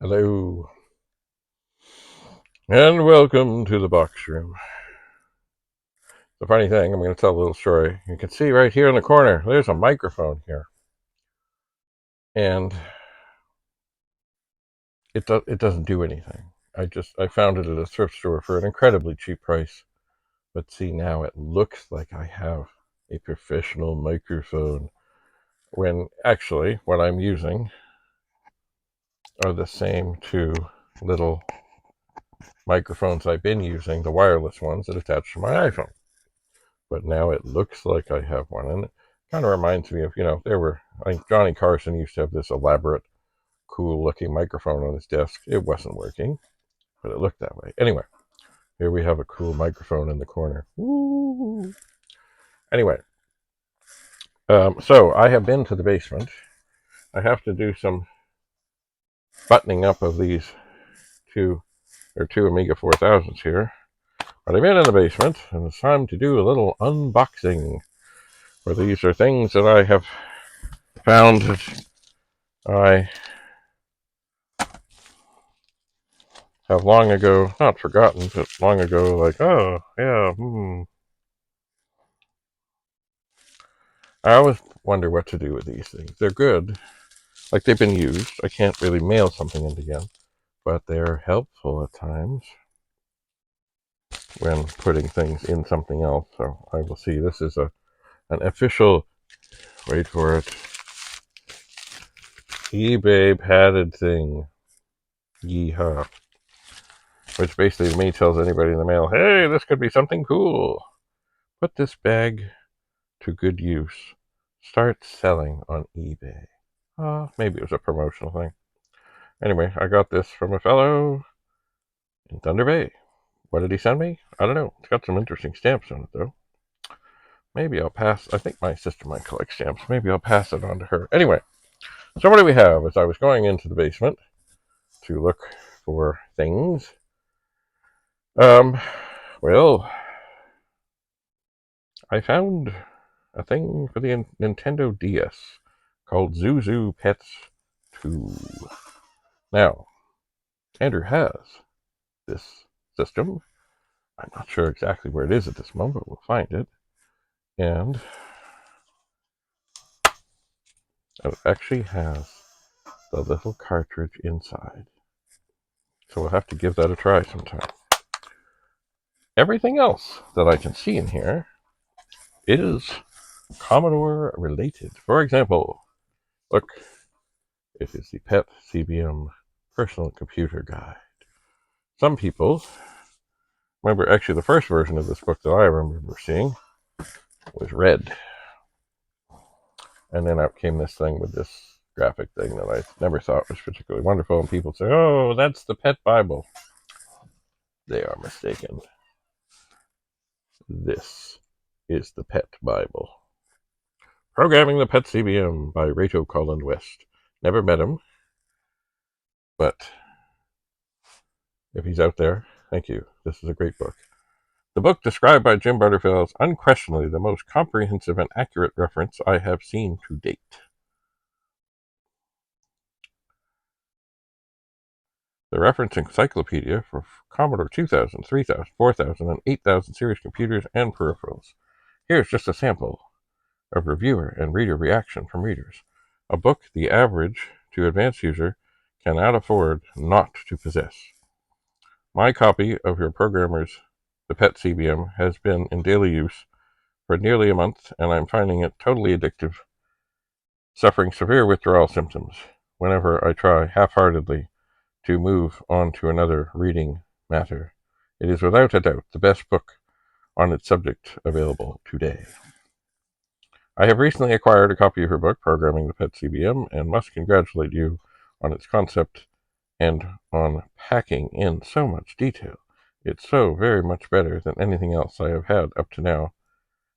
Hello, and welcome to the box room. The funny thing, I'm going to tell a little story. You can see right here in the corner, there's a microphone here. And it doesn't do anything. I found it at a thrift store for an incredibly cheap price. But see, now it looks like I have a professional microphone, when actually what I'm using are the same two little microphones I've been using, the wireless ones that attach to my iPhone. But now it looks like I have one. And it kind of reminds me of, Johnny Carson used to have this elaborate, cool looking microphone on his desk. It wasn't working, but it looked that way. Anyway, here we have a cool microphone in the corner. Woo! Anyway, so I have been to the basement. I have to do some buttoning up of these two Amiga 4000s here. But I've been in the basement, and it's time to do a little unboxing, where these are things that I have found that I have long ago, not forgotten, but long ago, like, oh, yeah, I always wonder what to do with these things. They're good. Like, they've been used. I can't really mail something in again, but they're helpful at times when putting things in something else. So I will see. This is an official, wait for it, eBay padded thing. Yeehaw. Which basically to me tells anybody in the mail, hey, this could be something cool. Put this bag to good use. Start selling on eBay. Maybe it was a promotional thing. Anyway, I got this from a fellow in Thunder Bay. What did he send me? I don't know. It's got some interesting stamps on it, though. Maybe I'll pass. I think my sister might collect stamps. Maybe I'll pass it on to her. Anyway, so what do we have? As I was going into the basement to look for things, well, I found a thing for the Nintendo DS called Zuzu Pets 2. Now, Andrew has this system. I'm not sure exactly where it is at this moment, but we'll find it. And it actually has the little cartridge inside. So we'll have to give that a try sometime. Everything else that I can see in here is Commodore related. For example, look, it is the PET CBM Personal Computer Guide. Some people remember, actually the first version of this book that I remember seeing was red. And then out came this thing with this graphic thing that I never thought was particularly wonderful. And people say, oh, that's the Pet Bible. They are mistaken. This is the Pet Bible. Programming the Pet CBM by Rachel Colin West. Never met him, but if he's out there, thank you. This is a great book. The book, described by Jim Butterfield, is unquestionably the most comprehensive and accurate reference I have seen to date. The reference encyclopedia for Commodore 2000, 3000, 4000, and 8000 series computers and peripherals. Here's just a sample of reviewer and reader reaction from readers. A book the average to advanced user cannot afford not to possess. My copy of your programmer's The Pet CBM has been in daily use for nearly a month, and I'm finding it totally addictive, suffering severe withdrawal symptoms whenever I try half-heartedly to move on to another reading matter. It is without a doubt the best book on its subject available today. I have recently acquired a copy of her book, Programming the Pet CBM, and must congratulate you on its concept and on packing in so much detail. It's so very much better than anything else I have had up to now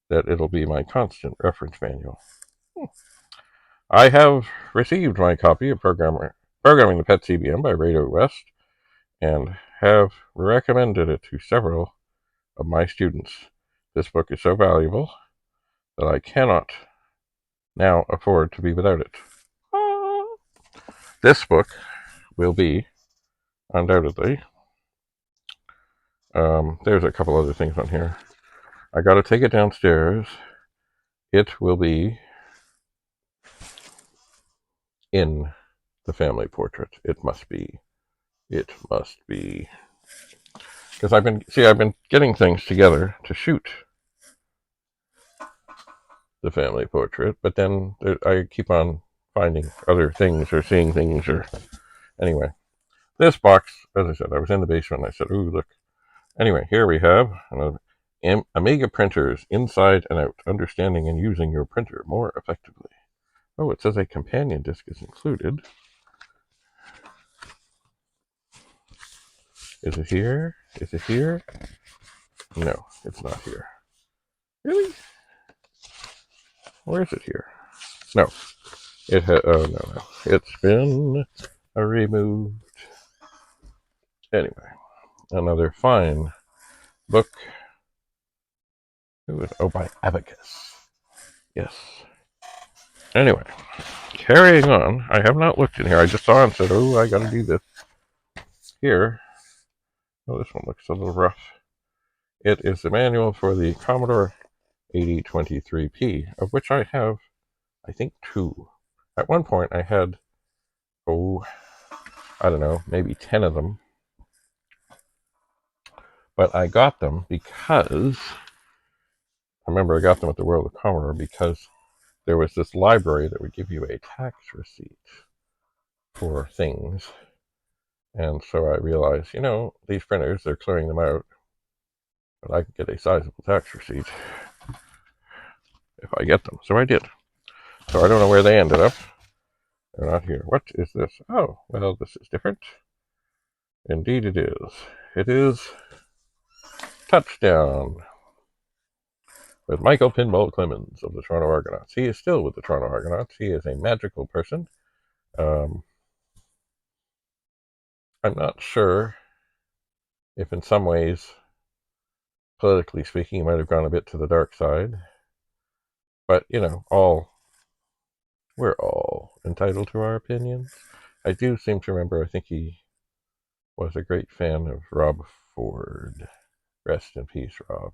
that it'll be my constant reference manual. I have received my copy of Programming the Pet CBM by Rachel West and have recommended it to several of my students. This book is so valuable that I cannot now afford to be without it. This book will be undoubtedly. There's a couple other things on here. I got to take it downstairs. It will be in the family portrait. It must be. It must be. Because I've been getting things together to shoot the family portrait, but then I keep on finding other things or seeing things or anyway. This box, as I said, I was in the basement. I said, "Ooh, look." Anyway, here we have Amiga printers, inside and out, understanding and using your printer more effectively. Oh, it says a companion disc is included. Is it here? Is it here? No, it's not here. Really? Where is it here? No. Oh, no. It's been removed. Anyway, another fine book. By Abacus. Yes. Anyway, carrying on. I have not looked in here. I just saw and said, oh, I gotta do this. Here. Oh, this one looks a little rough. It is the manual for the Commodore 8023P, of which I have, I think, 2. At one point, I had, I don't know, maybe 10 of them. But I got them because, I remember I got them at the World of Commodore because there was this library that would give you a tax receipt for things. And so I realized, these printers, they're clearing them out, but I can get a sizable tax receipt if I get them. So I did. So I don't know where they ended up. They're not here. What is this? Oh, well, this is different. Indeed it is. It is Touchdown with Michael Pinball Clemens of the Toronto Argonauts. He is still with the Toronto Argonauts. He is a magical person. I'm not sure if in some ways, politically speaking, he might have gone a bit to the dark side. But, we're all entitled to our opinions. I do seem to remember, I think he was a great fan of Rob Ford. Rest in peace, Rob.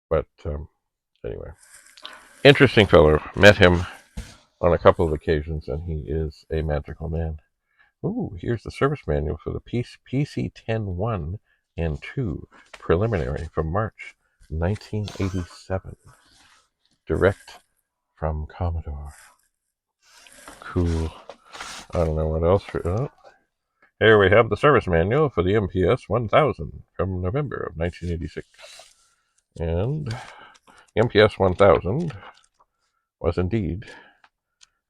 But anyway, interesting fellow. Met him on a couple of occasions, and he is a magical man. Ooh, here's the service manual for the PC-10-1 and 2 preliminary from March 1987. Direct from Commodore. Cool. I don't know what else. Here we have the service manual for the MPS 1000 from November of 1986. And the MPS 1000 was indeed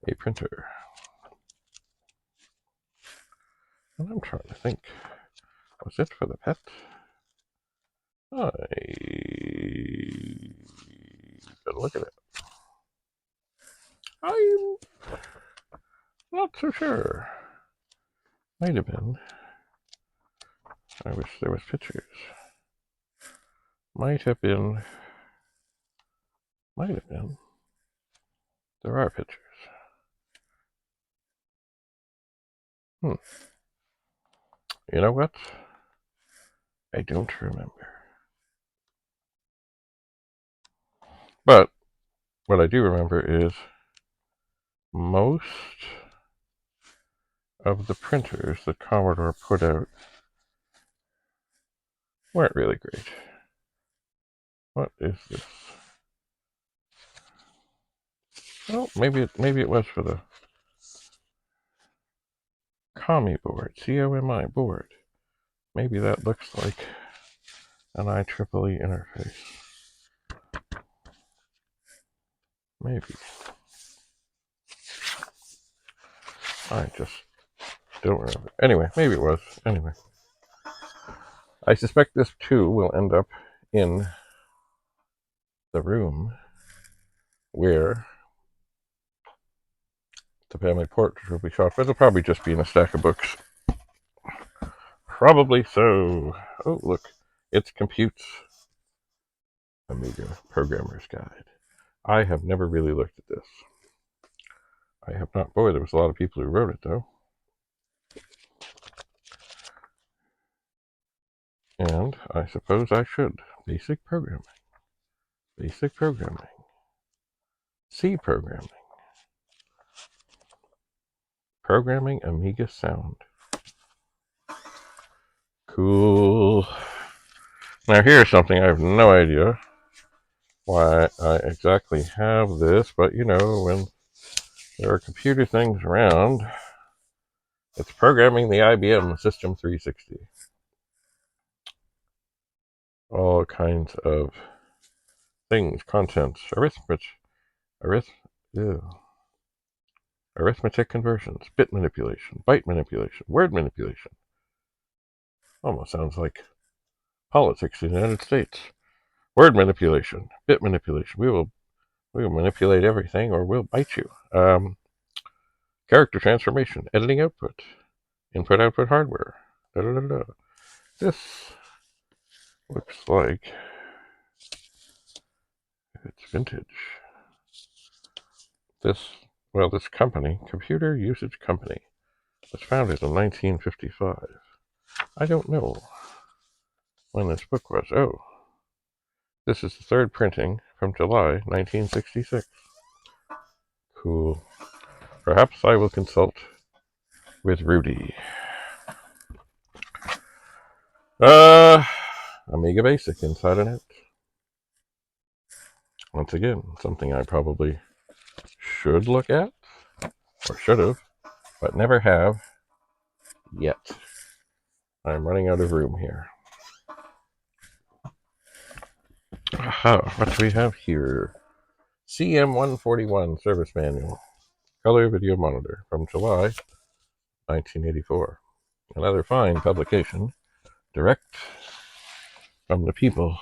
a printer. And I'm trying to think. Was it for the pet? Gotta look at it. I'm not so sure. Might have been. I wish there was pictures. Might have been. There are pictures. You know what? I don't remember. But what I do remember is most of the printers that Commodore put out weren't really great. What is this? Oh, maybe it was for the COMI board, COMI board. Maybe that looks like an IEEE interface. Maybe. I just don't remember. Anyway, maybe it was. Anyway. I suspect this too will end up in the room where the family portrait will be shot, but it'll probably just be in a stack of books. Probably so. Oh, look. It's Compute's Amiga Programmer's Guide. I have never really looked at this. I have not. Boy, there was a lot of people who wrote it, though. And I suppose I should. Basic programming. Basic programming. C programming. Programming Amiga sound. Cool. Now here's something I have no idea why I exactly have this, but you know, when there are computer things around, it's programming the IBM System 360. All kinds of things, contents, arithmetic conversions, bit manipulation, byte manipulation, word manipulation. Almost sounds like politics in the United States. Word manipulation, bit manipulation. We will manipulate everything, or we'll bite you. Character transformation, editing output, input-output hardware. Da, da, da, da. This looks like it's vintage. This company, Computer Usage Company, was founded in 1955. I don't know when this book was. Oh, this is the third printing from July 1966. Cool. Perhaps I will consult with Rudy. Amiga Basic, inside and out. Once again, something I probably should look at, or should have, but never have yet. I'm running out of room here. What do we have here? CM141 Service Manual. Color Video Monitor from July 1984. Another fine publication, direct from the people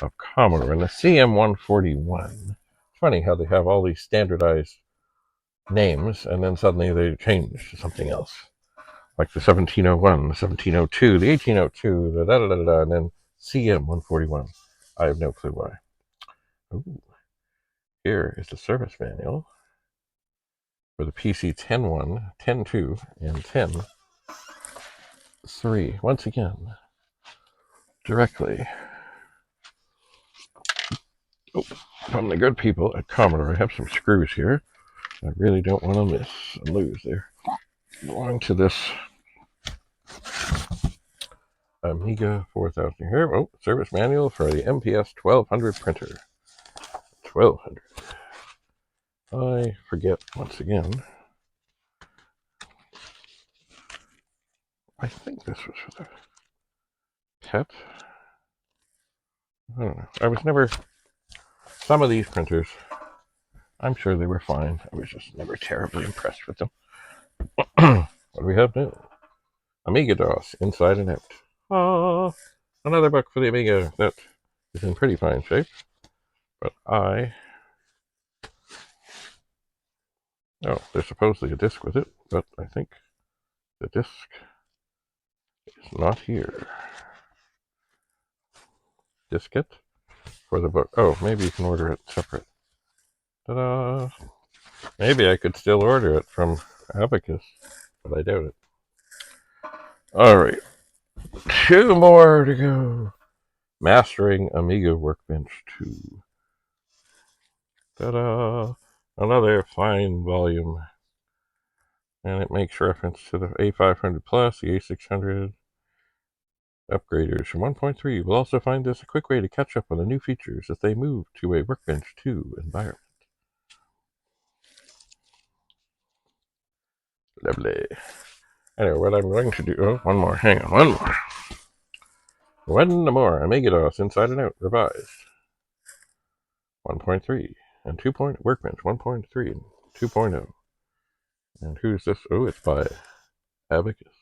of Commodore. And the CM141. It's funny how they have all these standardized names, and then suddenly they change to something else. Like the 1701, the 1702, the 1802, the da-da-da-da, and then CM141. I have no clue why. Ooh. Here is the service manual for the PC 10.1, 10.2, and 10.3. Once again, directly from the good people at Commodore. I have some screws here I really don't want to miss and lose. They belong to this Amiga 4000 here. Oh, service manual for the MPS 1200 printer. 1200. I forget once again. I think this was for the PET. I don't know. I was never... Some of these printers, I'm sure they were fine. I was just never terribly impressed with them. What do we have now? Amiga DOS, inside and out. Ah, another book for the Amiga that is in pretty fine shape. But there's supposedly a disc with it, but I think the disc is not here. Diskette for the book. Oh, maybe you can order it separate. Ta-da! Maybe I could still order it from Abacus, but I doubt it. Alright. 2 more to go. Mastering Amiga Workbench 2. Ta-da! Another fine volume. And it makes reference to the A500 Plus, the A600 upgraders from 1.3. You will also find this a quick way to catch up on the new features as they move to a Workbench 2 environment. Lovely. Anyway, what I'm going to do... Oh, one more. Hang on. One more. One more. Amiga DOS Inside and Out Revised. 1.3 and 2. Workbench 1.3 and 2.0. And who's this? Oh, it's by Abacus.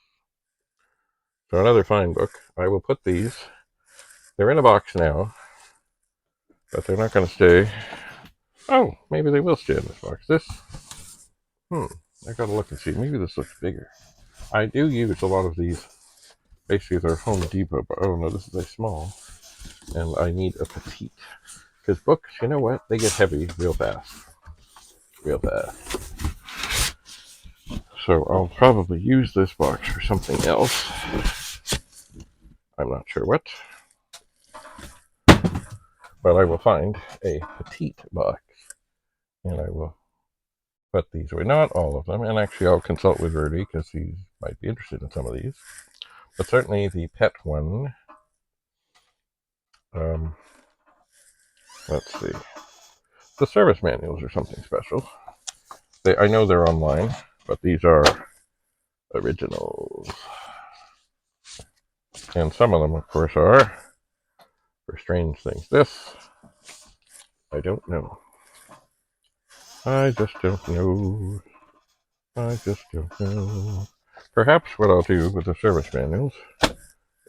So another fine book. I will put these. They're in a box now, but they're not going to stay. Oh, maybe they will stay in this box. This, I gotta look and see. Maybe this looks bigger. I do use a lot of these. Basically, they're Home Depot, but oh no, this is a small, and I need a petite. Because books, you know what? They get heavy real fast. Real fast. So I'll probably use this box for something else. I'm not sure what. But I will find a petite box, and I will put these away. Not all of them, and actually I'll consult with Rudy because he might be interested in some of these. But certainly the pet one, let's see. The service manuals are something special. I know they're online, but these are originals. And some of them, of course, are for strange things. This, I don't know. I just don't know. I just don't know. Perhaps what I'll do with the service manuals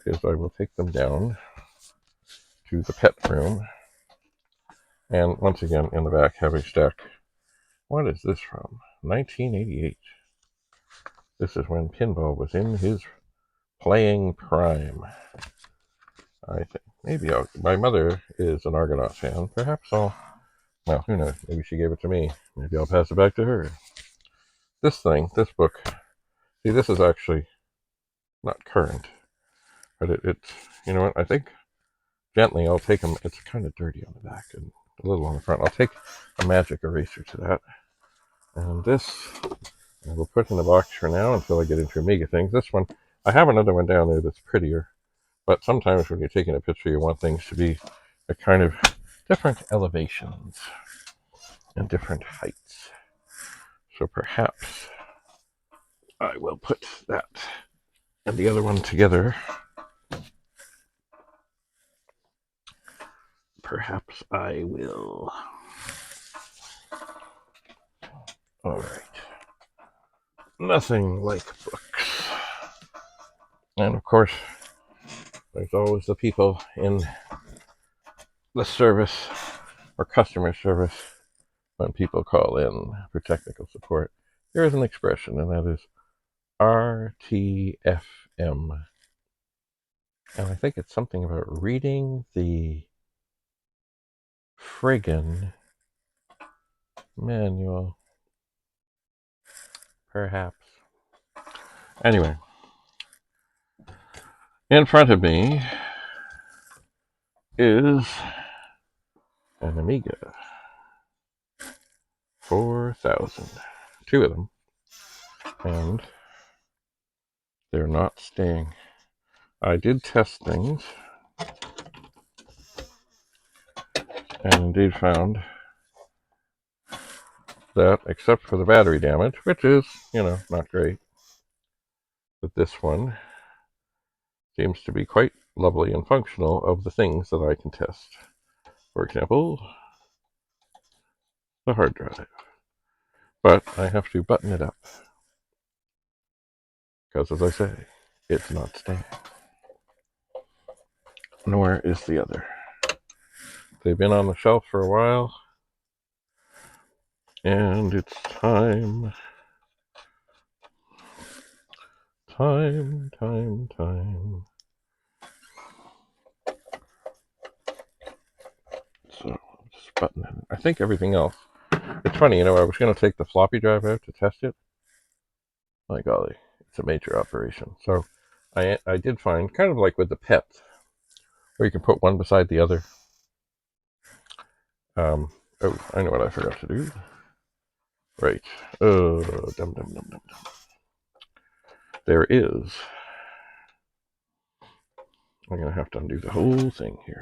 is I will take them down to the pet room. And once again, in the back, have a stack. What is this from? 1988. This is when pinball was in his playing prime, I think. Maybe my mother is an Argonaut fan. Perhaps I'll, well, who knows? Maybe she gave it to me. Maybe I'll pass it back to her. This book, see, this is actually not current, but it's, you know what, I think gently I'll take them, it's kind of dirty on the back and a little on the front. I'll take a magic eraser to that. And this, I will put in the box for now until I get into Amiga things. This one, I have another one down there that's prettier, but sometimes when you're taking a picture, you want things to be a kind of different elevations and different heights. So perhaps I will put that and the other one together. Perhaps I will. All right. Nothing like books. And of course, there's always the people in the service or customer service when people call in for technical support. There is an expression, and that is RTFM. And I think it's something about reading the friggin' manual. Perhaps. Anyway, in front of me is an Amiga 4000. Two of them. And they're not staying. I did test things and indeed found that, except for the battery damage, which is, not great, but this one seems to be quite lovely and functional of the things that I can test. For example, the hard drive. But I have to button it up because, as I say, it's not staying. Nor is the other. They've been on the shelf for a while, and it's time. Time. So, just button it. I think everything else. It's funny, I was going to take the floppy drive out to test it. My golly, it's a major operation. So, I did find, kind of like with the PET, where you can put one beside the other. Oh, I know what I forgot to do. Right. Dum. There is. I'm going to have to undo the whole thing here.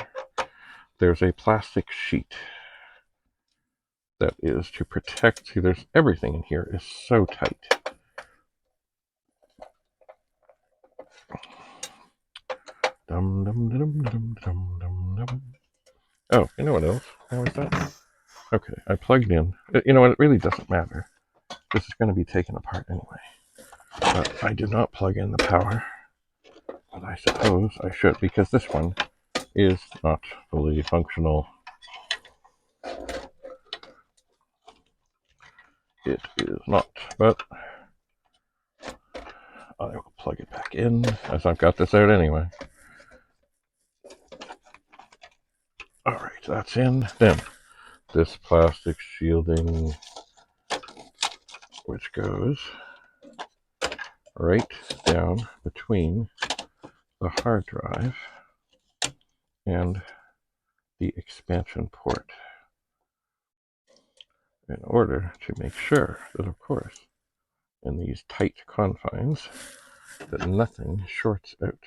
There's a plastic sheet that is to protect. See, there's everything in here is so tight. Dum. Oh, you know what else? How is that? Okay, I plugged in. You know what? It really doesn't matter. This is going to be taken apart anyway. But I did not plug in the power. But I suppose I should, because this one is not fully functional. It is not, but I will plug it back in, as I've got this out anyway. Alright, that's in. Then, this plastic shielding, which goes right down between the hard drive and the expansion port in order to make sure that, of course, in these tight confines, that nothing shorts out.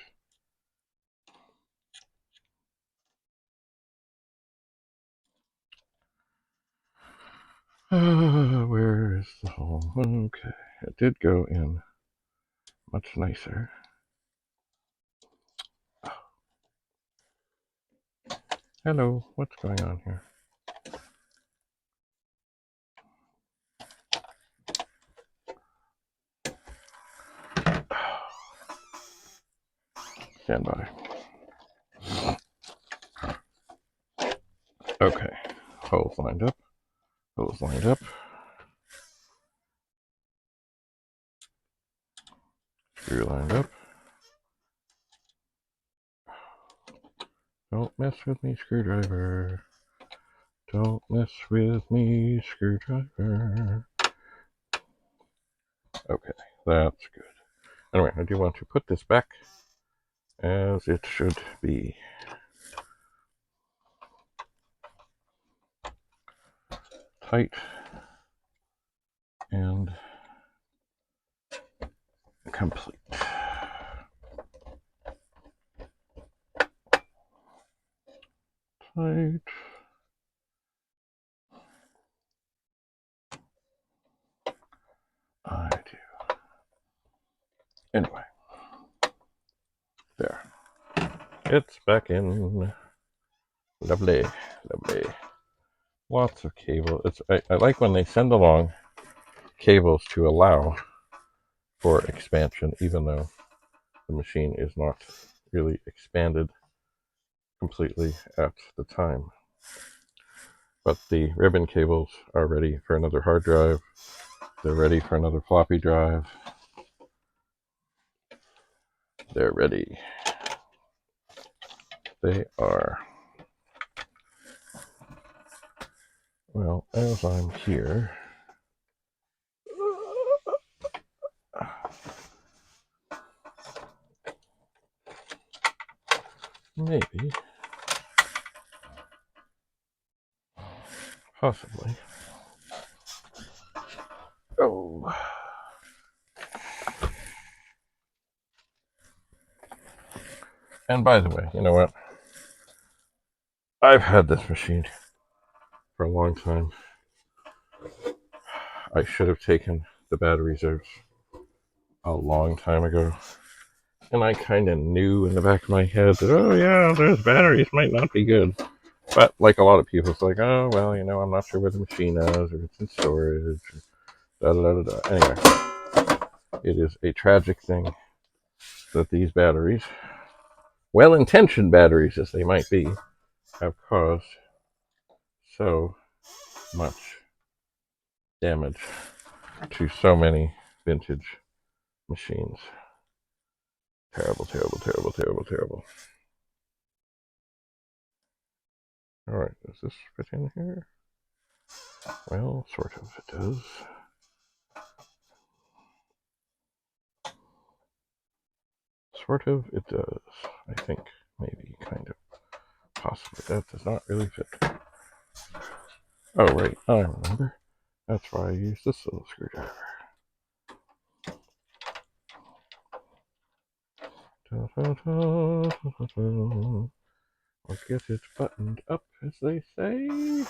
Where is the hole? Okay, it did go in much nicer. Hello, what's going on here? Stand by. Okay, holes lined up, holes lined up. Screw lined up. Don't mess with me, screwdriver. Don't mess with me, screwdriver. Okay, that's good. Anyway, I do want to put this back as it should be. Tight and complete. Tight. I do. Anyway. There. It's back in. Lovely. Lovely. Lots of cable. I like when they send along cables to allow for expansion, even though the machine is not really expanded completely at the time. But the ribbon cables are ready for another hard drive. They're ready for another floppy drive. They're ready. They are. Well, as I'm here, maybe, possibly. Oh. And by the way, you know what? I've had this machine for a long time. I should have taken the batteries out a long time ago. And I kind of knew in the back of my head that, oh yeah, those batteries might not be good. But like a lot of people, it's like, oh, well, you know, I'm not sure where the machine is, or it's in storage, or da da da da. Anyway, it is a tragic thing that these batteries, well-intentioned batteries as they might be, have caused so much damage to so many vintage machines. Terrible, terrible, terrible, terrible, terrible. Alright, does this fit in here? Well, sort of, it does. Sort of, it does. I think, maybe, kind of, possibly. That does not really fit. Oh, right, I remember. That's why I use this little screwdriver. Let's get it buttoned up, as they say.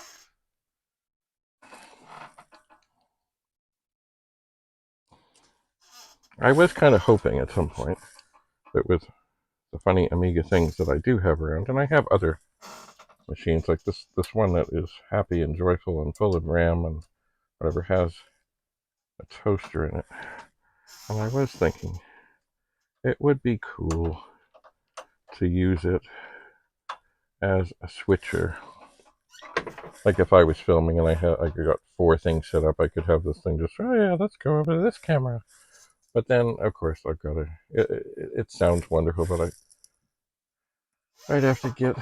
I was kind of hoping at some point that with the funny Amiga things that I do have around, and I have other machines like this one that is happy and joyful and full of RAM and whatever, has a toaster in it. And I was thinking it would be cool to use it as a switcher. Like if I was filming and I got 4 things set up, I could have this thing just, oh yeah, let's go over to this camera. But then, of course, I've got to, it sounds wonderful, but I'd have to get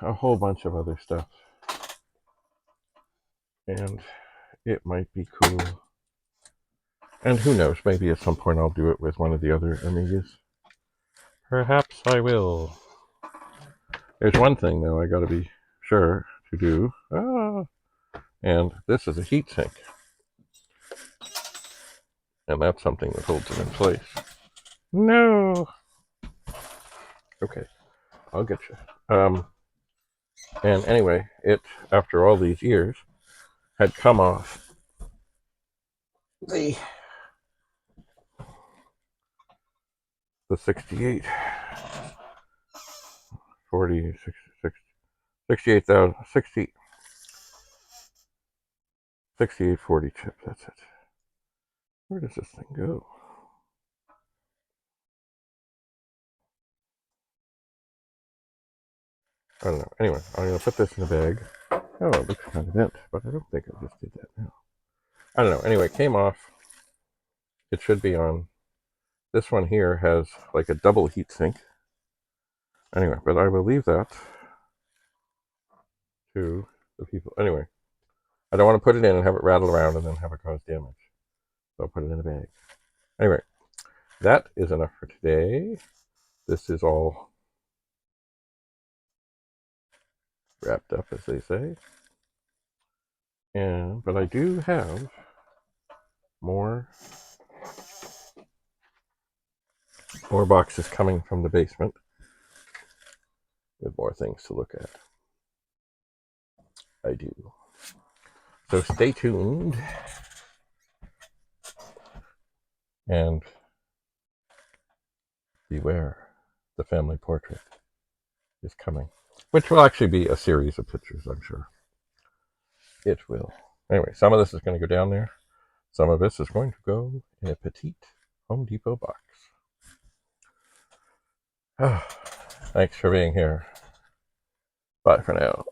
a whole bunch of other stuff. And it might be cool. And who knows, maybe at some point I'll do it with one of the other Amigas. Perhaps I will. There's one thing, though, I gotta be sure to do. And this is a heat sink. And that's something that holds it in place. No! Okay, I'll get you. And anyway, it, after all these years, had come off the 68, 40, 68,000, 6840 chip, that's it. Where does this thing go? I don't know. Anyway, I'm going to put this in a bag. Oh, it looks kind of bent, but I don't think I just did that now. I don't know. Anyway, it came off. It should be on. This one here has like a double heat sink. Anyway, but I will leave that to the people. Anyway, I don't want to put it in and have it rattle around and then have it cause damage. So I'll put it in a bag. Anyway, that is enough for today. This is all wrapped up, as they say. But I do have more boxes coming from the basement with more things to look at. I do. So stay tuned. And beware, the family portrait is coming. Which will actually be a series of pictures, I'm sure. It will. Anyway, some of this is going to go down there. Some of this is going to go in a petite Home Depot box. Thanks for being here. Bye for now.